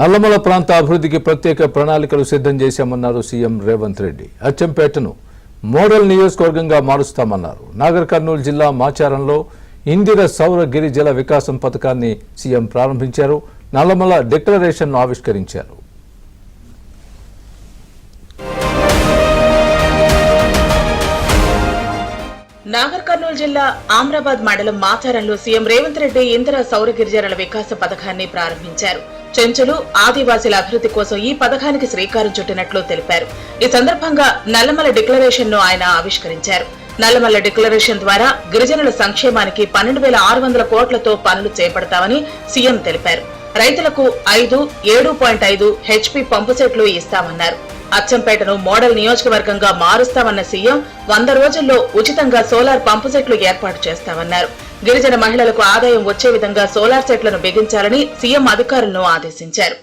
నల్లమల ప్రాంత అభివృద్ధికి ప్రత్యేక ప్రణాళికలు సిద్ధం చేశామన్నారు సీఎం రేవంత్ రెడ్డి. అచ్చంపేటను మోడల్ నియోజకవర్గంగా మారుస్తామన్నారు. నాగర్ కర్నూలు జిల్లా మాచారంలో ఇందిర సౌర గిరి జల వికాసం పథకాన్ని సీఎం ప్రారంభించారు. నల్లమల డిక్లరేషన్ను ఆవిష్కరించారు. నాగర్ కర్నూలు జిల్లా ఆమ్రాబాద్ మండలం మాచారంలో సీఎం రేవంత్ రెడ్డి ఇందిర సౌర గిరిజనుల వికాస పథకాన్ని ప్రారంభించారు. చెంచులు ఆదివాసీల అభివృద్ధి కోసం ఈ పథకానికి శ్రీకారం చుట్టినట్లు తెలిపారు. ఈ సందర్భంగా నల్లమల డిక్లరేషన్ ను ఆయన ఆవిష్కరించారు. నల్లమల డిక్లరేషన్ ద్వారా గిరిజనుల సంక్షేమానికి 12,600 కోట్లతో పనులు చేపడతామని సీఎం తెలిపారు. రైతులకు 7.5 HP పంపు సెట్లు ఇస్తామన్నారు. అచ్చంపేటను మోడల్ నియోజకవర్గంగా మారుస్తామన్న సీఎం 100 రోజుల్లో ఉచితంగా సోలార్ పంపు సెట్లు ఏర్పాటు చేస్తామన్నారు. గిరిజన మహిళలకు ఆదాయం వచ్చే విధంగా సోలార్ సెట్లను బిగించాలని సీఎం అధికారులను ఆదేశించారు.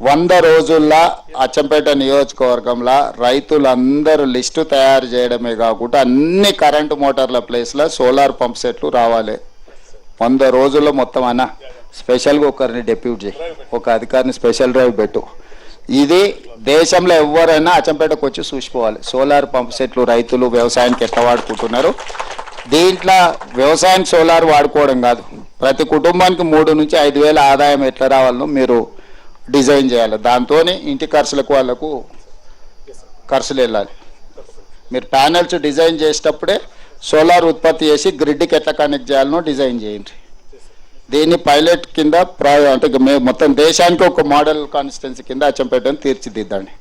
100 రోజుల్లో అచ్చంపేట నియోజకవర్గంలో రైతులందరూ లిస్టు తయారు చేయడమే కాకుండా అన్ని కరెంటు మోటార్ల ప్లేస్లో సోలార్ పంప్ సెట్లు రావాలి. 100 రోజుల్లో మొత్తం అన్న స్పెషల్గా ఒకరిని డెప్యూట్ చేయి, ఒక అధికారిని స్పెషల్ డ్రైవ్ పెట్టు. ఇది దేశంలో ఎవరైనా అచ్చంపేటకు వచ్చి చూసిపోవాలి. సోలార్ పంప్ సెట్లు రైతులు వ్యవసాయానికి ఎట్లా వాడుకుంటున్నారు. దీంట్లో వ్యవసాయం సోలార్ వాడుకోవడం కాదు, ప్రతి కుటుంబానికి 3 నుంచి 5 వేల ఆదాయం ఎట్లా రావాలో మీరు డిజైన్ చేయాలి. దాంతో ఇంటి ఖర్చులకు వాళ్ళకు ఖర్చులు వెళ్ళాలి. మీరు ప్యానెల్స్ డిజైన్ చేసేటప్పుడే సోలార్ ఉత్పత్తి చేసి గ్రిడ్కి ఎట్లా కనెక్ట్ చేయాలనో డిజైన్ చేయండి. దీన్ని పైలట్ కింద అంటే మొత్తం దేశానికి ఒక మోడల్ కాన్స్టిట్యున్సీ కింద అచ్చంపేటను తీర్చిదిద్దండి.